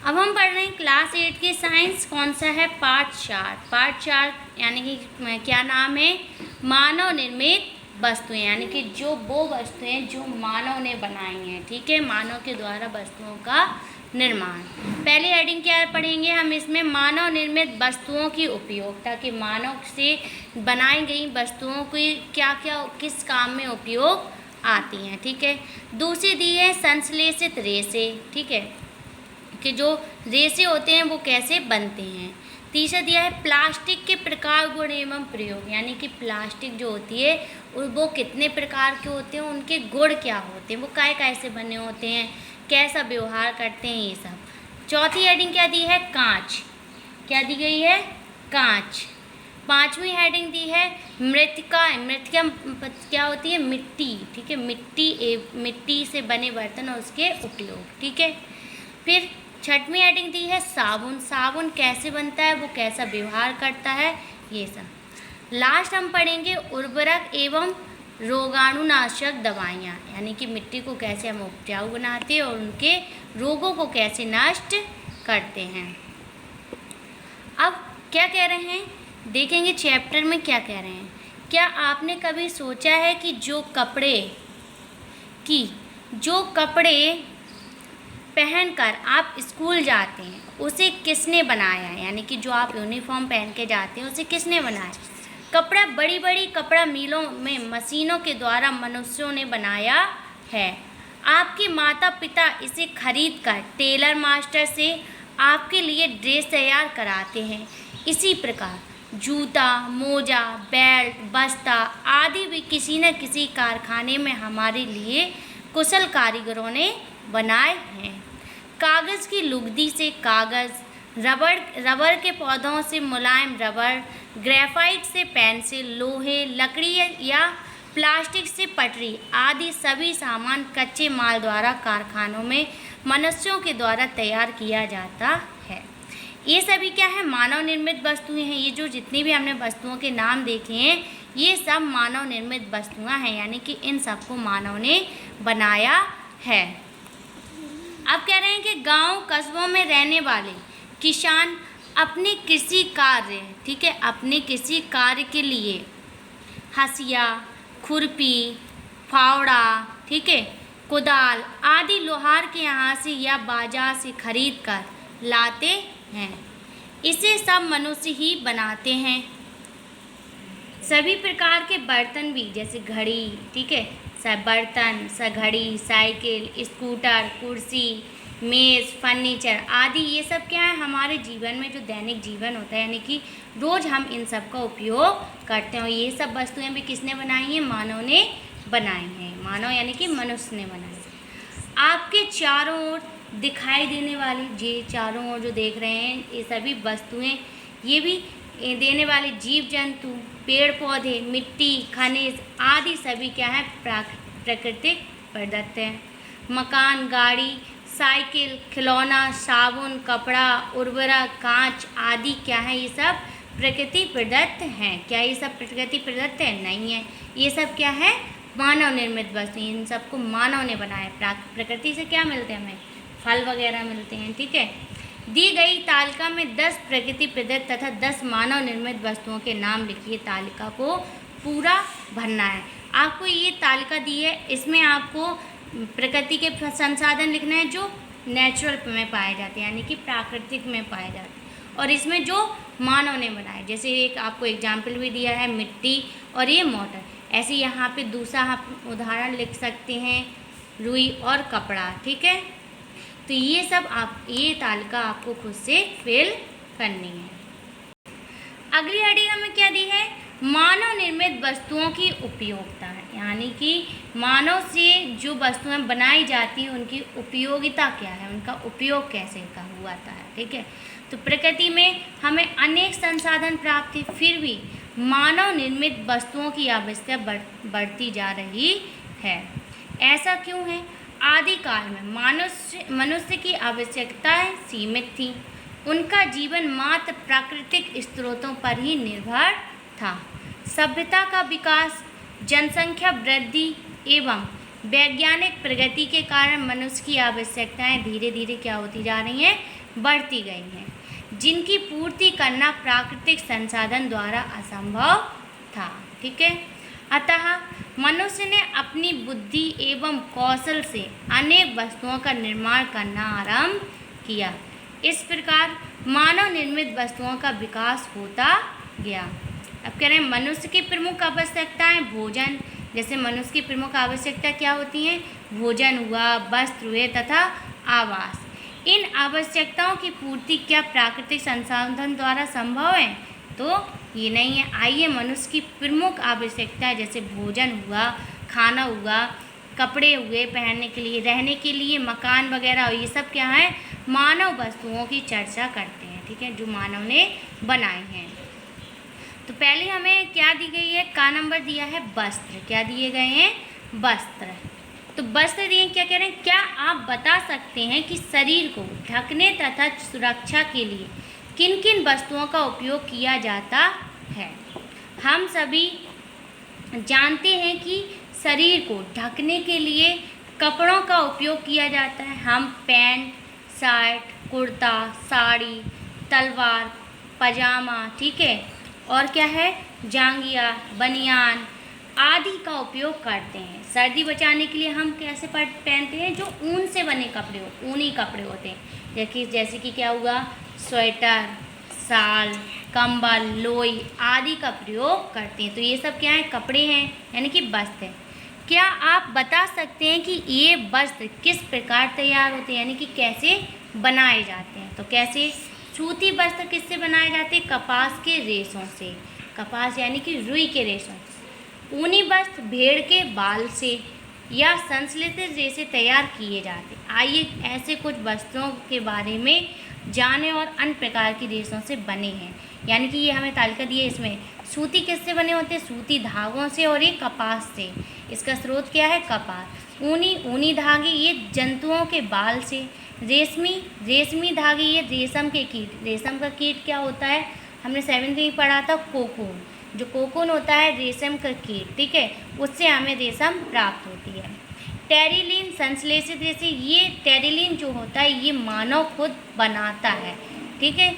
अब हम पढ़ रहे हैं क्लास 8 के साइंस। कौन सा है? पार्ट 4 यानी कि क्या नाम है? मानव निर्मित वस्तुएं, यानी कि जो वो वस्तुएं जो मानव ने बनाई हैं। ठीक है, मानव के द्वारा वस्तुओं का निर्माण। पहली हेडिंग क्या पढ़ेंगे हम इसमें? मानव निर्मित वस्तुओं की उपयोगिता, कि मानव से बनाई गई वस्तुओं की क्या क्या किस काम में उपयोग आती हैं। ठीक है, दूसरी दी है संश्लेषित रेशे। ठीक है, कि जो रेशे होते हैं वो कैसे बनते हैं। तीसरा दिया है प्लास्टिक के प्रकार, गुण एवं प्रयोग, यानी कि प्लास्टिक जो होती है वो कितने प्रकार के होते हैं, उनके गुण क्या होते हैं, वो काय से बने होते हैं, कैसा व्यवहार करते हैं, ये सब। चौथी हेडिंग क्या दी है? कांच। क्या दी गई है? कांच। पांचवी हेडिंग दी है मृतिका। मृतिका क्या होती है? मिट्टी। ठीक है, मिट्टी से बने बर्तन और उसके उपयोग। ठीक है, फिर छठवीं हेडिंग दी है साबुन। साबुन कैसे बनता है, वो कैसा व्यवहार करता है, ये सब। लास्ट हम पढ़ेंगे उर्वरक एवं रोगाणुनाशक दवाइयाँ, यानी कि मिट्टी को कैसे हम उपजाऊ बनाते हैं और उनके रोगों को कैसे नष्ट करते हैं। अब क्या कह रहे हैं देखेंगे चैप्टर में क्या कह रहे हैं। क्या आपने कभी सोचा है कि जो कपड़े पहनकर आप स्कूल जाते हैं उसे किसने बनाया है, यानी कि जो आप यूनिफॉर्म पहन के जाते हैं उसे किसने बनाया? कपड़ा बड़ी बड़ी कपड़ा मिलों में मशीनों के द्वारा मनुष्यों ने बनाया है। आपके माता पिता इसे खरीद कर टेलर मास्टर से आपके लिए ड्रेस तैयार कराते हैं। इसी प्रकार जूता, मोजा, बेल्ट, बस्ता आदि भी किसी न किसी कारखाने में हमारे लिए कुशल कारीगरों ने बनाए हैं। कागज़ की लुगदी से कागज़, रबर के पौधों से मुलायम रबर, ग्रेफाइट से पेंसिल, लोहे, लकड़ी या प्लास्टिक से पटरी आदि सभी सामान कच्चे माल द्वारा कारखानों में मनुष्यों के द्वारा तैयार किया जाता है। ये सभी क्या है? मानव निर्मित वस्तुएं हैं। ये जो जितनी भी हमने वस्तुओं के नाम देखे हैं ये सब मानव निर्मित वस्तुएं हैं, यानी कि इन सबको मानव ने बनाया है। अब कह रहे हैं कि गांव कस्बों में रहने वाले किसान अपने कृषि कार्य, ठीक है, अपने कृषि कार्य के लिए हसिया, खुरपी, फावड़ा, ठीक है, कुदाल आदि लोहार के यहाँ से या बाजार से खरीद कर लाते हैं। इसे सब मनुष्य ही बनाते हैं। सभी प्रकार के बर्तन भी, जैसे घड़ी, ठीक है, सब बर्तन, घड़ी, साइकिल, स्कूटर, कुर्सी, मेज़, फर्नीचर आदि, ये सब क्या है? हमारे जीवन में जो दैनिक जीवन होता है, यानी कि रोज़ हम इन सब का उपयोग करते हैं। ये सब वस्तुएं भी किसने बनाई हैं? मानव ने बनाई हैं। मानव यानी कि मनुष्य ने बनाई। आपके चारों ओर दिखाई देने वाली, ये चारों ओर जो देख रहे हैं ये सभी वस्तुएं, ये भी देने वाले जीव जंतु, पेड़ पौधे, मिट्टी, खनिज आदि सभी क्या है? प्राकृतिक पदार्थ हैं। मकान, गाड़ी, साइकिल, खिलौना, साबुन, कपड़ा, उर्वरक, कांच आदि क्या है? ये सब प्रकृति प्रदत्त हैं। क्या ये सब प्रकृति प्रदत्त है? नहीं है। ये सब क्या है? मानव निर्मित वस्तु। इन सबको मानव ने बनाया। प्रकृति से क्या मिलते हैं हमें? फल वगैरह मिलते हैं। ठीक है, दी गई तालिका में 10 प्रकृति प्रदत्त तथा 10 मानव निर्मित वस्तुओं के नाम लिखिए। तालिका को पूरा भरना है। आपको ये तालिका दी है, इसमें आपको प्रकृति के संसाधन लिखना है जो नेचुरल में पाए जाते हैं, यानी कि प्राकृतिक में पाए जाते हैं, और इसमें जो मानव ने बनाए, जैसे एक आपको एग्जाम्पल भी दिया है मिट्टी और ये मोटर। ऐसे यहाँ पे दूसरा आप उदाहरण लिख सकते हैं रुई और कपड़ा। ठीक है, तो ये सब ये तालिका आपको खुद से फिल करनी है। अगली हेडिंग हमें क्या दी है? मानव निर्मित वस्तुओं की उपयोगिता है, यानी कि मानव से जो वस्तुएं बनाई जाती हैं उनकी उपयोगिता क्या है, उनका उपयोग कैसे का हुआ है। ठीक है, तो प्रकृति में हमें अनेक संसाधन प्राप्त है, फिर भी मानव निर्मित वस्तुओं की आवश्यकता बढ़ती जा रही है। ऐसा क्यों है? आदिकाल में मनुष्य की आवश्यकताएं सीमित थीं। उनका जीवन मात्र प्राकृतिक स्रोतों पर ही निर्भर था। सभ्यता का विकास, जनसंख्या वृद्धि एवं वैज्ञानिक प्रगति के कारण मनुष्य की आवश्यकताएं धीरे धीरे क्या होती जा रही हैं? बढ़ती गई हैं, जिनकी पूर्ति करना प्राकृतिक संसाधन द्वारा असंभव था। ठीक है, अतः मनुष्य ने अपनी बुद्धि एवं कौशल से अनेक वस्तुओं का निर्माण करना आरंभ किया। इस प्रकार मानव निर्मित वस्तुओं का विकास होता गया। अब कह रहे हैं मनुष्य की प्रमुख आवश्यकताएं भोजन, जैसे मनुष्य की प्रमुख आवश्यकता क्या होती हैं? भोजन हुआ, वस्त्र हुए तथा आवास। इन आवश्यकताओं की पूर्ति क्या प्राकृतिक संसाधन द्वारा संभव है? तो ये नहीं है। आइए मनुष्य की प्रमुख आवश्यकताएं जैसे भोजन हुआ, खाना हुआ, कपड़े हुए पहनने के लिए, रहने के लिए मकान वगैरह, ये सब क्या है? मानव वस्तुओं की चर्चा करते हैं। ठीक है, जो मानव ने बनाए हैं। तो पहले हमें क्या दी गई है? का नंबर दिया है वस्त्र। क्या दिए गए हैं? वस्त्र। तो वस्त्र दिए, क्या कह रहे हैं? क्या आप बता सकते हैं कि शरीर को ढकने तथा सुरक्षा के लिए किन किन वस्तुओं का उपयोग किया जाता है? हम सभी जानते हैं कि शरीर को ढकने के लिए कपड़ों का उपयोग किया जाता है। हम पैंट, शर्ट, कुर्ता, साड़ी, तलवार, पजामा, ठीक है, और क्या है? जांघिया, बनियान आदि का उपयोग करते हैं। सर्दी बचाने के लिए हम कैसे पहनते हैं? जो ऊन से बने कपड़े हो, ऊनी कपड़े होते हैं। जैसे कि क्या हुआ? स्वेटर, शाल, कंबल, लोई आदि का प्रयोग करते हैं। तो ये सब क्या है? कपड़े हैं, यानी कि वस्त्र है। क्या आप बता सकते हैं कि ये वस्त्र किस प्रकार तैयार होते हैं, यानी कि कैसे बनाए जाते हैं? तो कैसे? सूती वस्त्र किससे बनाए जाते हैं? कपास के रेशों से। कपास यानी कि रुई के रेशों से। ऊनी वस्त्र भेड़ के बाल से या संश्लेषित रेशे तैयार किए जाते। आइए ऐसे कुछ वस्त्रों के बारे में जाने और अन्य प्रकार की रेशों से बने हैं, यानी कि ये हमें तालिका दी है। इसमें सूती किससे बने होते हैं? सूती धागों से, और ये कपास से। इसका स्रोत क्या है? कपास। ऊनी धागे ये जंतुओं के बाल से। रेशमी धागे ये रेशम के कीट। रेशम का कीट क्या होता है? हमने 7वीं में पढ़ा था, कोकून। जो कोकून होता है रेशम का कीट, ठीक है, उससे हमें रेशम प्राप्त होती है। टेरिलिन संश्लेषित रेशे, ये टेरिलिन जो होता है ये मानव खुद बनाता है। ठीक है,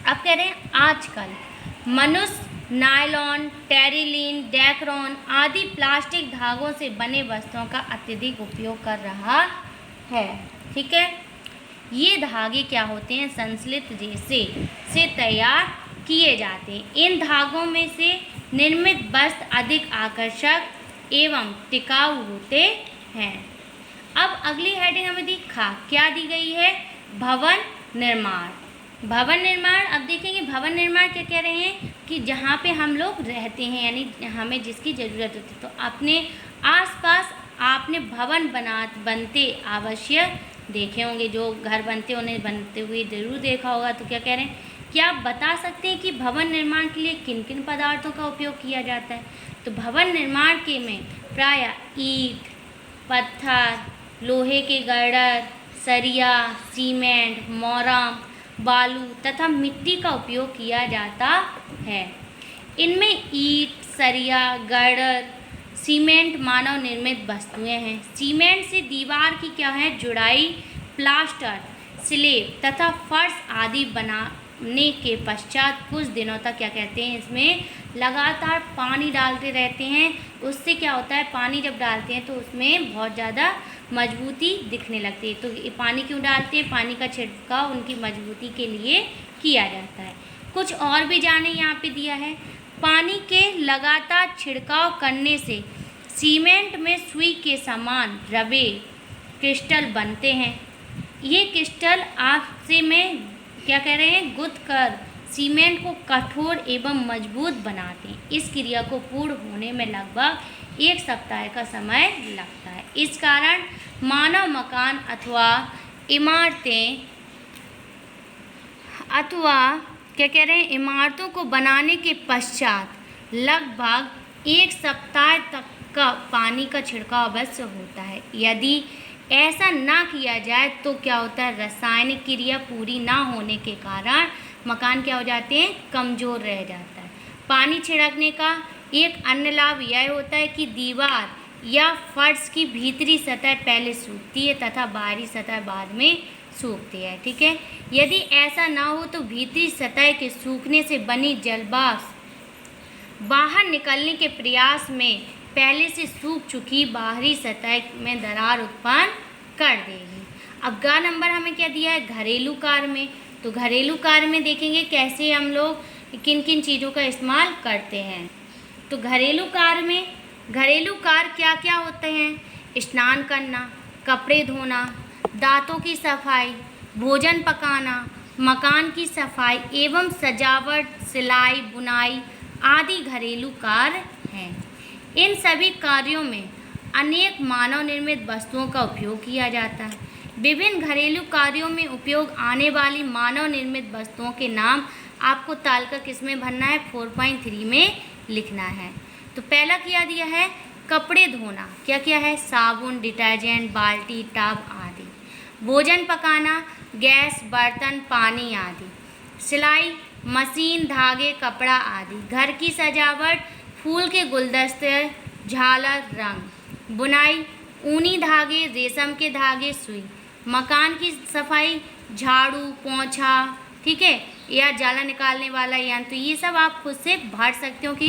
अब कह रहे हैं आजकल मनुष्य नायलॉन, टेरिलिन, डेक्रोन आदि प्लास्टिक धागों से बने वस्तुओं का अत्यधिक उपयोग कर रहा है। ठीक है, ये धागे क्या होते हैं? संश्लेषित रेशे से तैयार किए जाते हैं। इन धागों में से निर्मित वस्त्र अधिक आकर्षक एवं टिकाऊ होते हैं। अब अगली हेडिंग हमें दी खा, क्या दी गई है? भवन निर्माण। भवन निर्माण, अब देखेंगे भवन निर्माण क्या कह रहे हैं कि जहाँ पे हम लोग रहते हैं, यानी हमें जिसकी ज़रूरत होती है, तो अपने आसपास आपने भवन बनते अवश्य देखे होंगे। जो घर बनते उन्हें बनते हुए ज़रूर देखा होगा। तो क्या कह रहे हैं? क्या आप बता सकते हैं कि भवन निर्माण के लिए किन किन पदार्थों का उपयोग किया जाता है? तो भवन निर्माण के में प्रायः ईंट, पत्थर, लोहे के गर्डर, सरिया, सीमेंट, मोरम, बालू तथा मिट्टी का उपयोग किया जाता है। इनमें ईंट, सरिया, गर्डर, सीमेंट मानव निर्मित वस्तुएं हैं। सीमेंट से दीवार की क्या है? जुड़ाई, प्लास्टर, स्लेब तथा फर्श आदि बनाने के पश्चात कुछ दिनों तक क्या कहते हैं, इसमें लगातार पानी डालते रहते हैं। उससे क्या होता है? पानी जब डालते हैं तो उसमें बहुत ज़्यादा मजबूती दिखने लगती है। तो ये पानी क्यों डालते हैं? पानी का छिड़काव उनकी मजबूती के लिए किया जाता है। कुछ और भी जाने यहाँ पे दिया है। पानी के लगातार छिड़काव करने से सीमेंट में सुई के समान रवे क्रिस्टल बनते हैं। ये क्रिस्टल आपसे में क्या कह रहे हैं? गुथ कर सीमेंट को कठोर एवं मजबूत बनाते हैं। इस क्रिया को पूर्ण होने में लगभग 1 सप्ताह का समय लगता है। इस कारण मानव मकान अथवा इमारतें क्या कह रहे हैं? इमारतों को बनाने के पश्चात लगभग 1 सप्ताह तक का पानी का छिड़काव अवश्य होता है। यदि ऐसा ना किया जाए तो क्या होता है? रासायनिक क्रिया पूरी ना होने के कारण मकान क्या हो जाते हैं? कमज़ोर रह जाता है। पानी छिड़कने का एक अन्य लाभ यह होता है कि दीवार या फर्श की भीतरी सतह पहले सूखती है तथा बाहरी सतह बाद में सूखती है। ठीक है, यदि ऐसा ना हो तो भीतरी सतह के सूखने से बनी जलवाष्प बाहर निकलने के प्रयास में पहले से सूख चुकी बाहरी सतह में दरार उत्पन्न कर देगी। अब ग नंबर हमें क्या दिया है, घरेलू कार्य में। तो घरेलू कार्य में देखेंगे कैसे हम लोग किन किन चीज़ों का इस्तेमाल करते हैं। तो घरेलू कार्य में घरेलू कार्य क्या क्या होते हैं, स्नान करना, कपड़े धोना, दांतों की सफाई, भोजन पकाना, मकान की सफाई एवं सजावट, सिलाई, बुनाई आदि घरेलू कार्य हैं। इन सभी कार्यों में अनेक मानव निर्मित वस्तुओं का उपयोग किया जाता है। विभिन्न घरेलू कार्यों में उपयोग आने वाली मानव निर्मित वस्तुओं के नाम आपको तालिका किस में भरना है, 4.3 में लिखना है। तो पहला क्या दिया है, कपड़े धोना, क्या क्या है, साबुन, डिटर्जेंट, बाल्टी, टब आदि। भोजन पकाना, गैस, बर्तन, पानी आदि। सिलाई, मशीन, धागे, कपड़ा आदि। घर की सजावट, फूल के गुलदस्ते, झालर, रंग। बुनाई, ऊनी धागे, रेशम के धागे, सुई। मकान की सफाई, झाड़ू, पोंछा, ठीक है, या जाला निकालने वाला यंत्र। ये सब आप खुद से भर सकते हो कि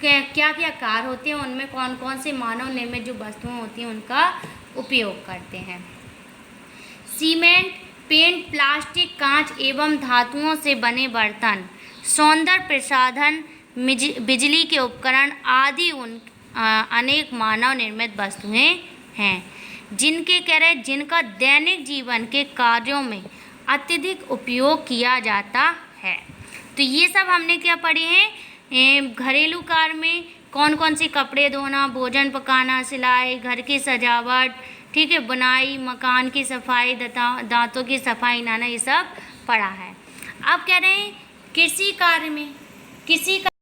क्या क्या कार्य होते हैं, उनमें कौन कौन से मानव निर्मित जो वस्तुएं होती हैं उनका उपयोग करते हैं। सीमेंट, पेंट, प्लास्टिक, कांच एवं धातुओं से बने बर्तन, सौंदर्य प्रसाधन, बिजली के उपकरण आदि उन अनेक मानव निर्मित वस्तुएं हैं जिनका दैनिक जीवन के कार्यों में अत्यधिक उपयोग किया जाता है। तो ये सब हमने क्या पढ़े हैं, घरेलू कार्य में कौन कौन से, कपड़े धोना, भोजन पकाना, सिलाई, घर की सजावट, ठीक है, बुनाई, मकान की सफाई, दांतों की सफाई, नाना, ये सब पढ़ा है। अब कह रहे हैं कृषि कार्य में, कृषि